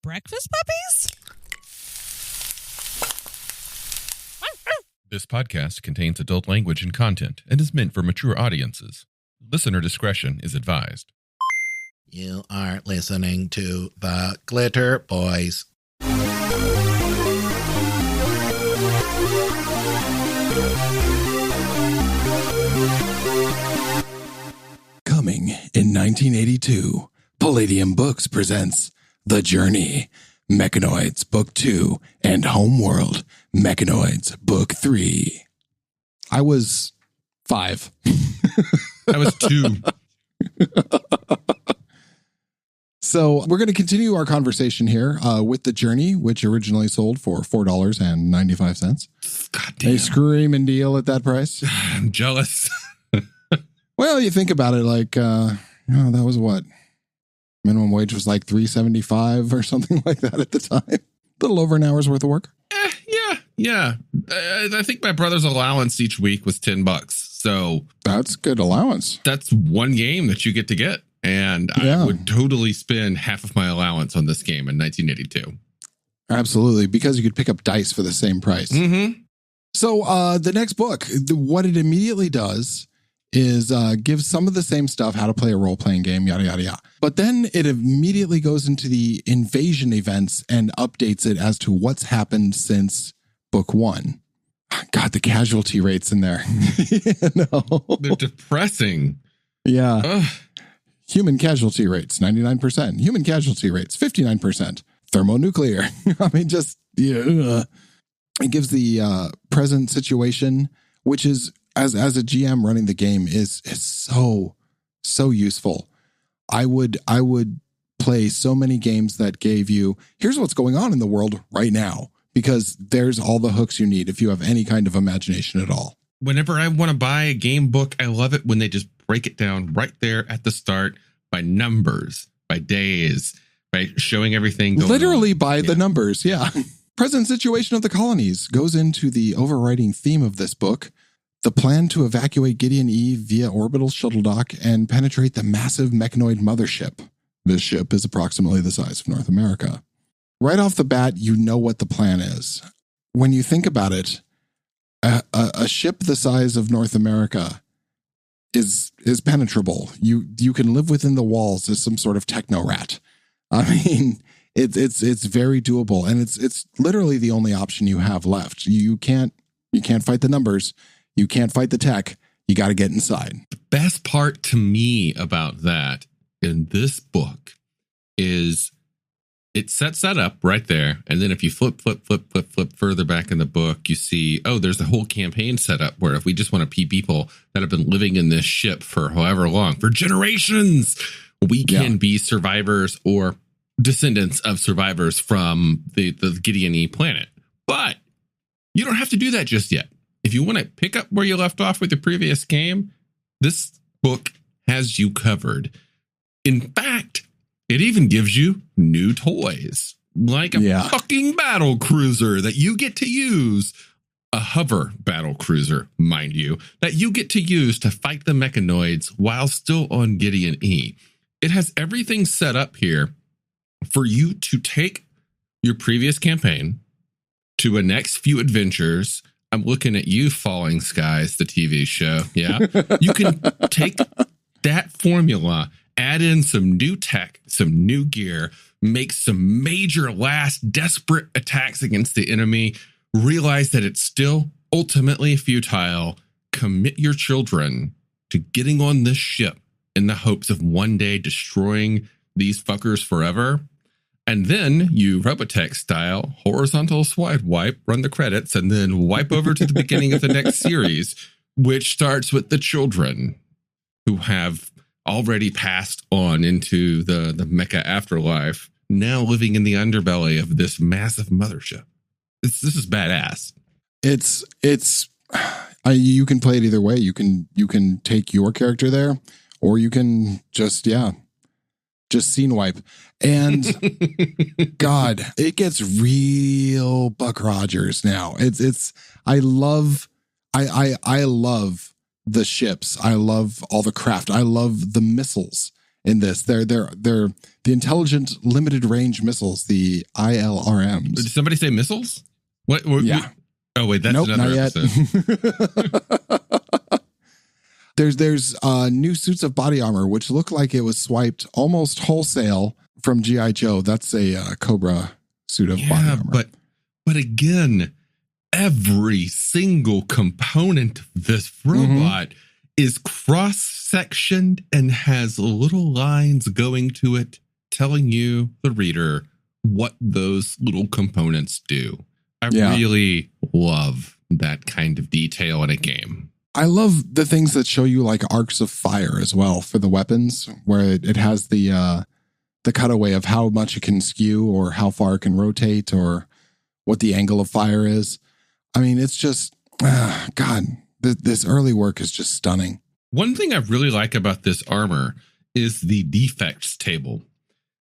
Breakfast puppies? This podcast contains adult language and content and is meant for mature audiences. Listener discretion is advised. You are listening to the Glitterbois. Coming in 1982, Palladium Books presents The Journey, Mechanoids Book 2, and Homeworld, Mechanoids Book 3. I was 5. I was 2. So we're going to continue our conversation here with The Journey, which originally sold for $4.95. God damn. A screaming deal at that price. I'm jealous. Well, you think about it, like, that was what? Minimum wage was like $3.75 or something like that at the time. A little over an hour's worth of work. Yeah. I think my brother's allowance each week was $10. So That's good allowance. that's one game that you get to get. And Yeah. I would totally spend half of my allowance on this game in 1982. Absolutely, because you could pick up dice for the same price. Mm-hmm. So the next book, what it immediately does is give some of the same stuff, how to play a role-playing game, yada, yada, yada. But then it immediately goes into the invasion events and updates it as to what's happened since book 1. God, the casualty rates in there. They're depressing. Yeah. Ugh. Human casualty rates, 99%. Human casualty rates, 59%. Thermonuclear. I mean, just, yeah. It gives the present situation, which is, as a GM running the game, is so useful. I would play so many games that gave you, here's what's going on in the world right now, because there's all the hooks you need if you have any kind of imagination at all. Whenever I want to buy a game book, I love it when they just break it down right there at the start by numbers, by days, by showing everything going Literally on. by the numbers, yeah. Present situation of the colonies goes into the overriding theme of this book, the plan to evacuate Gideon E via orbital shuttle dock and penetrate the massive Mechanoid mothership. This ship is approximately the size of North America. Right off the bat, you know what the plan is. When you think about it, a ship the size of North America is penetrable. You can live within the walls as some sort of techno rat. I mean, it's very doable, and it's literally the only option you have left. You can't fight the numbers. You can't fight the tech. You got to get inside. The best part to me about that in this book is it sets that up right there. And then if you flip further back in the book, you see, oh, there's a whole campaign set up where if we just want to pee people that have been living in this ship for however long, for generations, we can be survivors or descendants of survivors from the Gideon E planet. But you don't have to do that just yet. If you want to pick up where you left off with the previous game, this book has you covered. In fact, it even gives you new toys, like a fucking battle cruiser that you get to use, a hover battle cruiser, mind you, that you get to use to fight the Mechanoids while still on Gideon E. It has everything set up here for you to take your previous campaign to a next few adventures. I'm looking at you, Falling Skies, the TV show. Yeah. You can take that formula, add in some new tech, some new gear, make some major last desperate attacks against the enemy, realize that it's still ultimately futile, commit your children to getting on this ship in the hopes of one day destroying these fuckers forever. And then you Robotech style horizontal swipe wipe, run the credits, and then wipe over to the beginning of the next series, which starts with the children who have already passed on into the mecha afterlife, now living in the underbelly of this massive mothership. This is badass. You can play it either way. You can take your character there, or you can just scene wipe. And God, it gets real Buck Rogers now. I love the ships. I love all the craft. I love the missiles in this. They're the Intelligent Limited Range Missiles, the ILRMs. Did somebody say missiles? What? Yeah. Oh wait, that's another episode. There's new suits of body armor, which look like it was swiped almost wholesale from G.I. Joe. That's a Cobra suit of body armor. But again, every single component of this robot is cross-sectioned and has little lines going to it telling you, the reader, what those little components do. I really love that kind of detail in a game. I love the things that show you like arcs of fire as well for the weapons, where it has the cutaway of how much it can skew or how far it can rotate or what the angle of fire is. I mean, it's just, God, this early work is just stunning. One thing I really like about this armor is the defects table.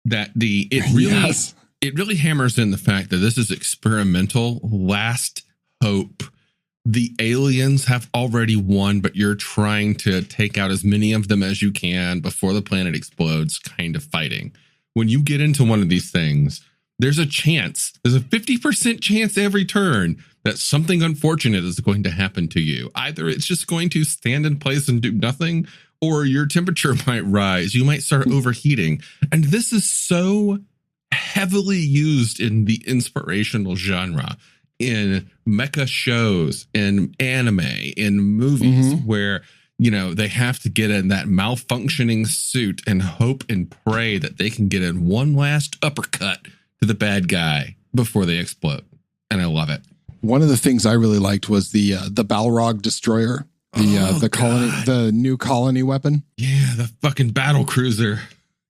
It really hammers in the fact that this is experimental, last hope. The aliens have already won, but you're trying to take out as many of them as you can before the planet explodes, kind of fighting. When you get into one of these things, there's a 50% chance every turn that something unfortunate is going to happen to you. Either it's just going to stand in place and do nothing, or your temperature might rise. You might start overheating. And this is so heavily used in the inspirational genre, in mecha shows, in anime, in movies, where, they have to get in that malfunctioning suit and hope and pray that they can get in one last uppercut to the bad guy before they explode. And I love it. One of the things I really liked was the Balrog destroyer, the new colony weapon. Yeah, the fucking battle cruiser.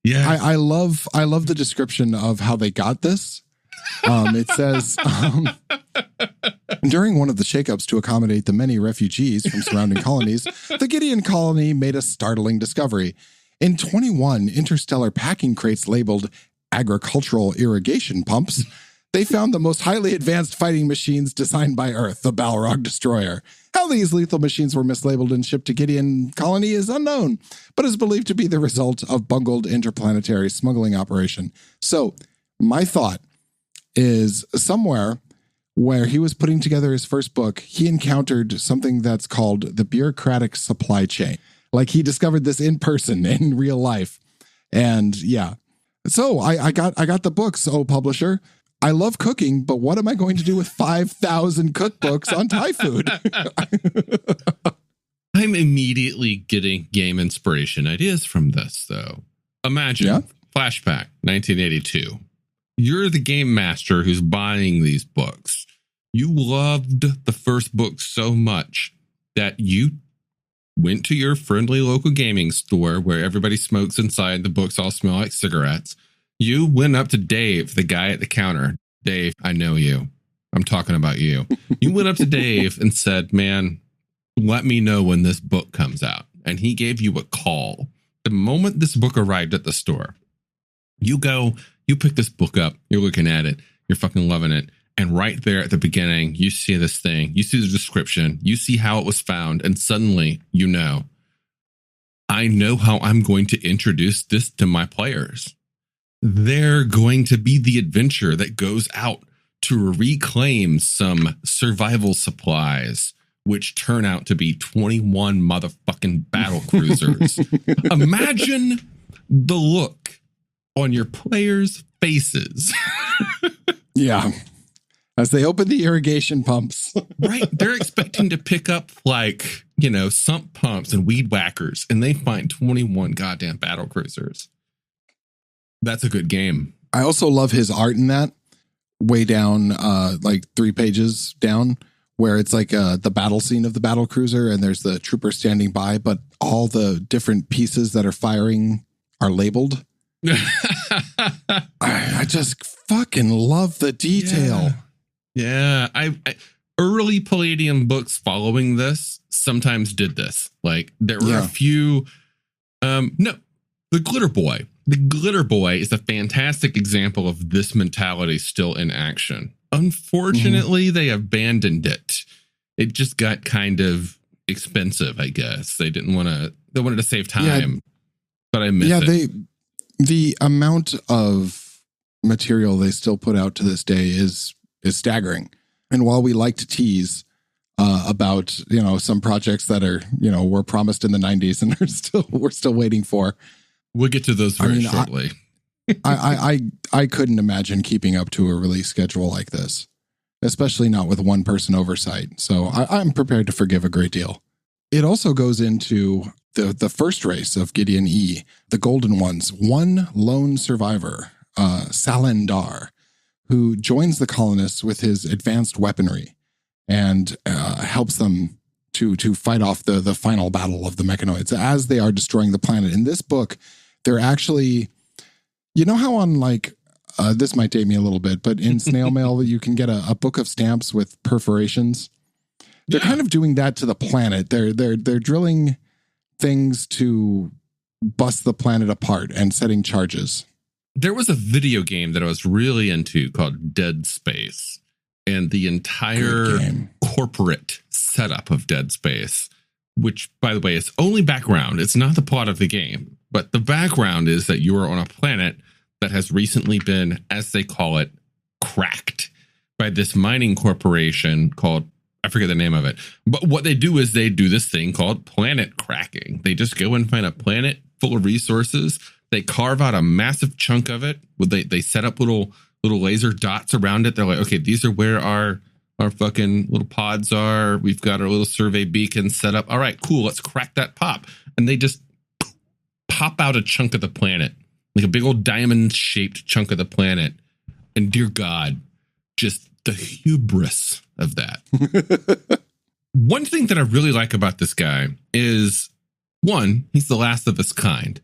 Yeah, I love the description of how they got this. It says, during one of the shakeups to accommodate the many refugees from surrounding colonies, the Gideon colony made a startling discovery. In 21 interstellar packing crates labeled agricultural irrigation pumps, they found the most highly advanced fighting machines designed by Earth, the Balrog destroyer. How these lethal machines were mislabeled and shipped to Gideon colony is unknown, but is believed to be the result of bungled interplanetary smuggling operation. So, my thought is somewhere where he was putting together his first book, he encountered something that's called the bureaucratic supply chain. Like he discovered this in person, in real life. And yeah. So I got the books, publisher. I love cooking, but what am I going to do with 5,000 cookbooks on Thai food? I'm immediately getting game inspiration ideas from this, though. Imagine flashback 1982. You're the game master who's buying these books. You loved the first book so much that you went to your friendly local gaming store where everybody smokes inside. The books all smell like cigarettes. You went up to Dave, the guy at the counter. Dave, I know you. I'm talking about you. You went up to Dave and said, man, let me know when this book comes out. And he gave you a call. The moment this book arrived at the store, you go, you pick this book up, you're looking at it, you're fucking loving it. And right there at the beginning, you see this thing, you see the description, you see how it was found, and suddenly you know, I know how I'm going to introduce this to my players. They're going to be the adventure that goes out to reclaim some survival supplies, which turn out to be 21 motherfucking battle cruisers. Imagine the look on your players' faces. Yeah. As they open the irrigation pumps. Right. They're expecting to pick up like, sump pumps and weed whackers, and they find 21 goddamn battle cruisers. That's a good game. I also love his art in that, way down, like 3 pages down, where it's like the battle scene of the battle cruiser, and there's the trooper standing by, but all the different pieces that are firing are labeled. I just fucking love the detail. Yeah. I early Palladium books following this sometimes did this. Like there were a few. The Glitterbois. The Glitterbois is a fantastic example of this mentality still in action. Unfortunately, they abandoned it. It just got kind of expensive, I guess. They didn't want to. They wanted to save time. but I miss it. The amount of material they still put out to this day is staggering. And while we like to tease about, some projects that are, were promised in the 90s and we're still waiting for. We'll get to those very shortly. I couldn't imagine keeping up to a release schedule like this, especially not with one person oversight. So I'm prepared to forgive a great deal. It also goes into the first race of Gideon E, the Golden Ones, one lone survivor, Salendar, who joins the colonists with his advanced weaponry and helps them to fight off the final battle of the Mechanoids as they are destroying the planet. In this book, they're actually, how on this might date me a little bit, but in snail mail, you can get a book of stamps with perforations. They're kind of doing that to the planet. They're drilling things to bust the planet apart and setting charges. There was a video game that I was really into called Dead Space, and the entire corporate setup of Dead Space, which, by the way, is only background. It's not the plot of the game, but the background is that you are on a planet that has recently been, as they call it, cracked by this mining corporation called, I forget the name of it. But what they do is they do this thing called planet cracking. They just go and find a planet full of resources. They carve out a massive chunk of it. They set up little laser dots around it. They're like, okay, these are where our fucking little pods are. We've got our little survey beacon set up. All right, cool. Let's crack that pop. And they just pop out a chunk of the planet, like a big old diamond shaped chunk of the planet. And dear God, just the hubris of that. One thing that I really like about this guy is, one, he's the last of his kind.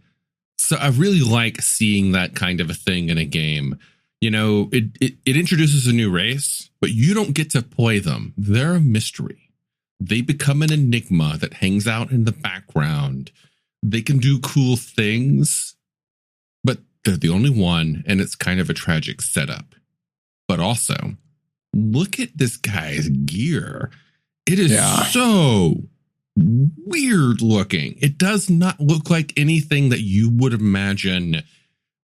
So I really like seeing that kind of a thing in a game. It introduces a new race, but you don't get to play them. They're a mystery. They become an enigma that hangs out in the background. They can do cool things, but they're the only one, and it's kind of a tragic setup. But also, look at this guy's gear. It is so weird looking. It does not look like anything that you would imagine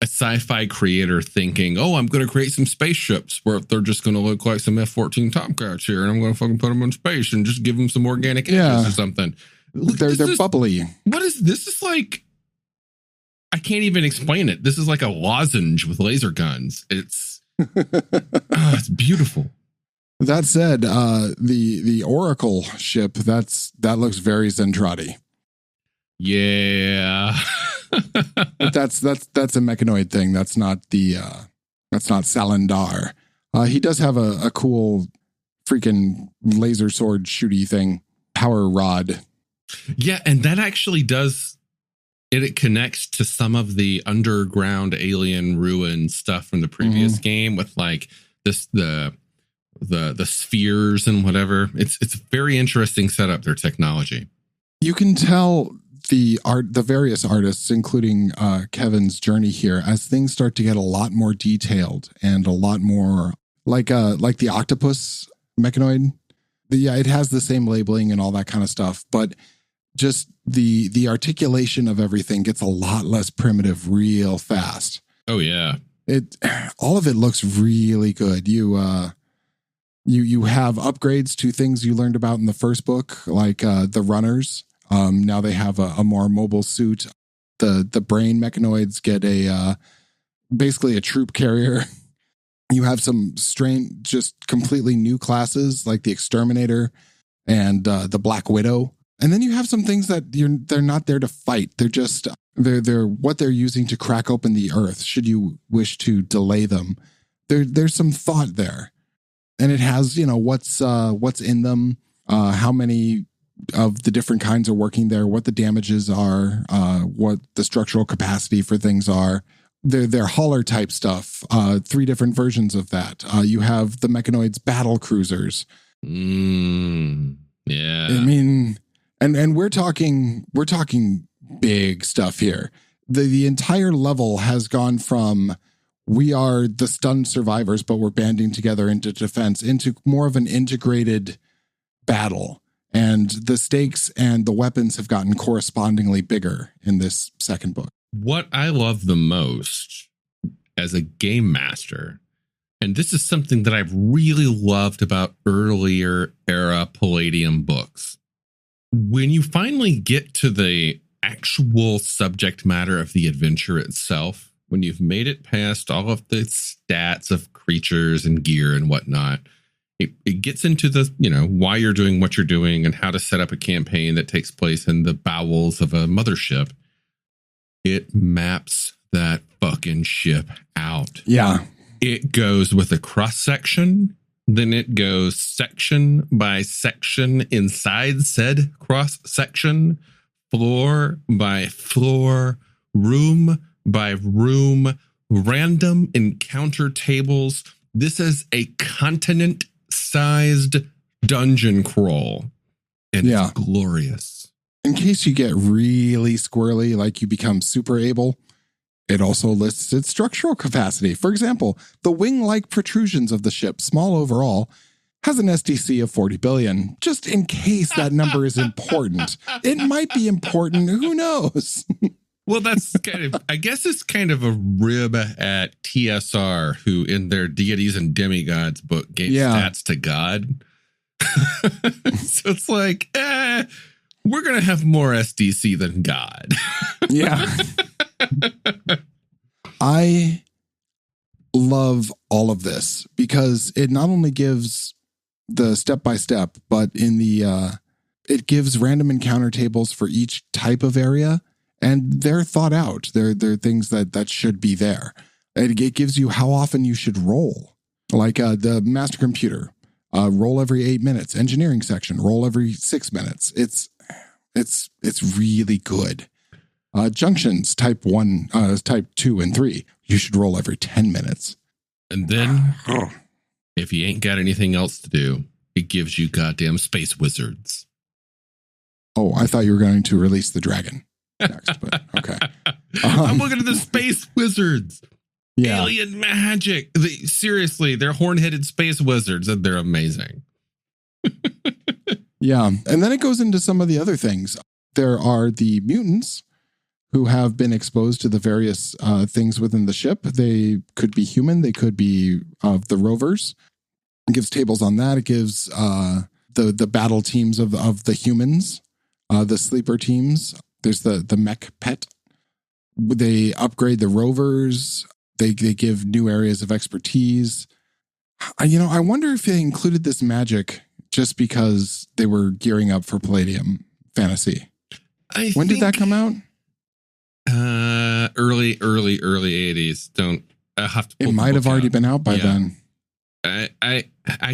a sci-fi creator thinking, oh, I'm going to create some spaceships where they're just going to look like some F-14 Tomcats here, and I'm going to fucking put them in space and just give them some organic edges or something. Look, they're bubbly. What is this? Is like, I can't even explain it. This is like a lozenge with laser guns. It's it's beautiful. That said, the Oracle ship, that looks very Zentradi. Yeah. But that's a Mechanoid thing. That's not Salendar. He does have a cool freaking laser sword shooty thing, power rod. Yeah, and that actually does it connects to some of the underground alien ruin stuff from the previous game with like this the spheres and whatever. It's a very interesting setup, their technology. You can tell the various artists, including Kevin's journey here, as things start to get a lot more detailed and a lot more like the octopus mechanoid. It has the same labeling and all that kind of stuff, but just the articulation of everything gets a lot less primitive real fast. Oh yeah. All of it looks really good. You have upgrades to things you learned about in the first book, like the runners. Now they have a more mobile suit. The brain mechanoids get basically a troop carrier. You have some just completely new classes like the Exterminator and the Black Widow. And then you have some things that they're not there to fight. They're just they're what they're using to crack open the earth. Should you wish to delay them, there's some thought there, and it has what's in them, how many of the different kinds are working there, what the damages are, what the structural capacity for things are. They're hauler type stuff. 3 different versions of that. You have the Mechanoids battle cruisers. Yeah. I mean, and we're talking big stuff here. The entire level has gone from we are the stunned survivors, but we're banding together into defense, into more of an integrated battle. And the stakes and the weapons have gotten correspondingly bigger in this second book. What I love the most as a game master, and this is something that I've really loved about earlier era Palladium books, when you finally get to the actual subject matter of the adventure itself, when you've made it past all of the stats of creatures and gear and whatnot, it gets into the, why you're doing what you're doing and how to set up a campaign that takes place in the bowels of a mothership. It maps that fucking ship out. Yeah. It goes with a cross section, then it goes section by section inside said cross section, floor by floor, room by room, random encounter tables. This is a continent-sized dungeon crawl, and it's glorious. In case you get really squirrely, like you become super able, it also lists its structural capacity. For example, the wing-like protrusions of the ship, small overall, has an SDC of 40 billion, just in case that number is important. It might be important. Who knows? Well, that's I guess it's kind of a rib at TSR, who in their Deities and Demigods book gave stats to God. So it's like, we're going to have more SDC than God. Yeah. I love all of this because it not only gives the step-by-step, but in the it gives random encounter tables for each type of area, and they're thought out. They're things that should be there. It gives you how often you should roll. Like the master computer, roll every 8 minutes. Engineering section, roll every 6 minutes. It's really good. Junctions, type 1, type 2, and 3. You should roll every 10 minutes. And then, if you ain't got anything else to do, it gives you goddamn space wizards. Oh, I thought you were going to release the dragon next, but okay. I'm looking at the space wizards. Yeah. Alien magic. Seriously, they're horn-headed space wizards, and they're amazing. Yeah. And then it goes into some of the other things. There are the mutants who have been exposed to the various things within the ship. They could be human. They could be the rovers. It gives tables on that. It gives the battle teams of the humans, the sleeper teams. There's the mech pet. They upgrade the rovers. They give new areas of expertise. I wonder if they included this magic just because they were gearing up for Palladium Fantasy. When did that come out? Early 80s. I have to. It might have already been out by then. I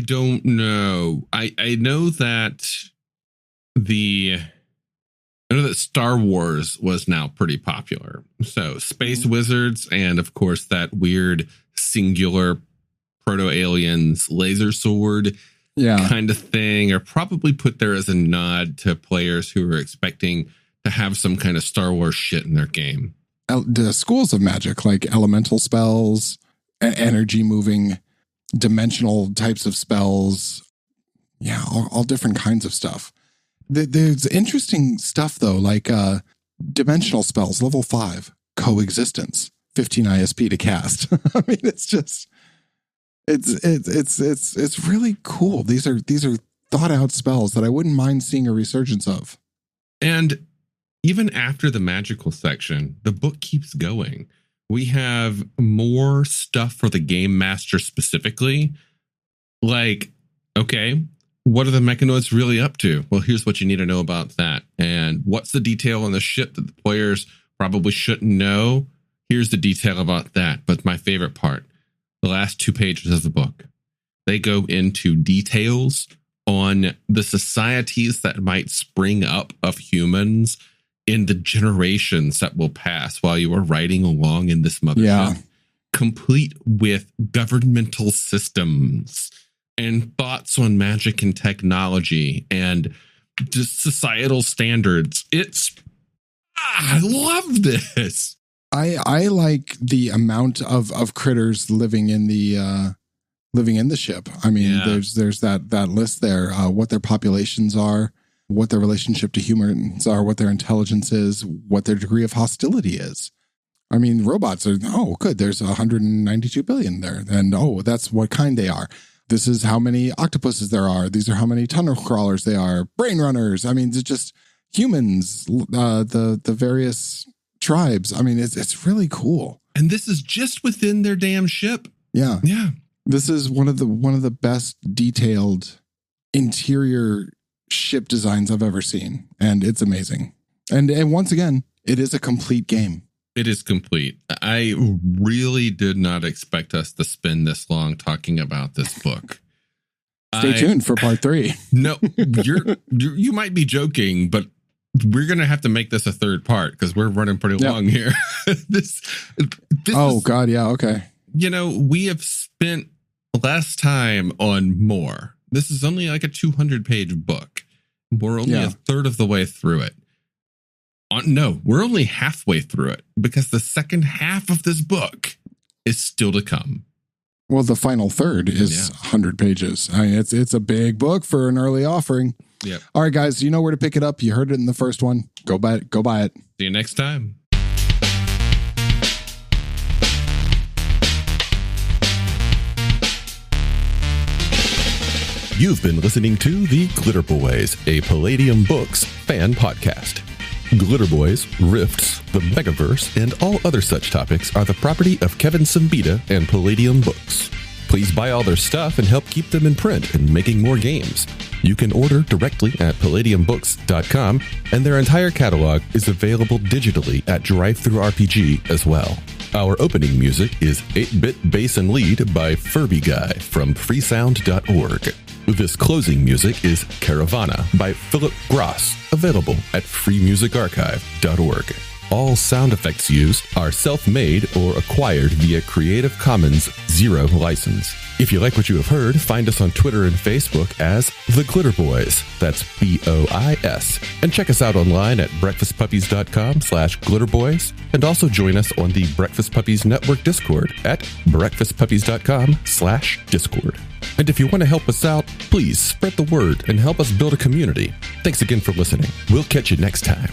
don't know. I know that Star Wars was now pretty popular. So space wizards and of course that weird singular proto-aliens laser sword kind of thing are probably put there as a nod to players who are expecting to have some kind of Star Wars shit in their game. The schools of magic, like elemental spells, energy moving, dimensional types of spells. Yeah, all different kinds of stuff. There's interesting stuff, though, like dimensional spells, level 5, coexistence, 15 ISP to cast. I mean, it's just, it's really cool. These are thought out spells that I wouldn't mind seeing a resurgence of. And even after the magical section, the book keeps going. We have more stuff for the game master specifically. Like, okay, what are the Mechanoids really up to? Well, here's what you need to know about that. And what's the detail on the ship that the players probably shouldn't know? Here's the detail about that. But my favorite part, the last 2 pages of the book, they go into details on the societies that might spring up of humans in the generations that will pass while you are riding along in this mothership, complete with governmental systems and thoughts on magic and technology and just societal standards. I love this. I like the amount of critters living in the ship. I mean, there's that list there, what their populations are, what their relationship to humans are, what their intelligence is, what their degree of hostility is. I mean, robots are, good. There's 192 billion there. And, that's what kind they are. This is how many octopuses there are. These are how many tunnel crawlers they are. Brain runners. I mean, it's just humans, the various tribes. I mean, it's really cool. And this is just within their damn ship. Yeah. Yeah. This is one of the best detailed interior ship designs I've ever seen. And it's amazing. And once again, it is a complete game. It is complete. I really did not expect us to spend this long talking about this book. Stay tuned for part 3. No, you might be joking, but we're going to have to make this a third part because we're running pretty long here. this God. Yeah. Okay. We have spent less time on more. This is only like a 200-page book. We're only a third of the way through it. No, we're only halfway through it because the second half of this book is still to come. Well, the final third is 100 pages. I mean, it's a big book for an early offering. Yeah. All right, guys, you know where to pick it up. You heard it in the first one. Go buy it. Go buy it. See you next time. You've been listening to The Glitterbois, a Palladium Books fan podcast. Glitterbois, Rifts, the Megaverse, and all other such topics are the property of Kevin Siembieda and Palladium Books. Please buy all their stuff and help keep them in print and making more games. You can order directly at palladiumbooks.com, and their entire catalog is available digitally at Drive-Thru RPG as well. Our opening music is 8-Bit Bass and Lead by Furby Guy from freesound.org. This closing music is Caravana by Philip Gross, available at freemusicarchive.org. All sound effects used are self-made or acquired via Creative Commons Zero license. If you like what you have heard, find us on Twitter and Facebook as The Glitterbois. That's BOIS. And check us out online at breakfastpuppies.com/glitterboys. And also join us on the Breakfast Puppies Network Discord at breakfastpuppies.com/discord. And if you want to help us out, please spread the word and help us build a community. Thanks again for listening. We'll catch you next time.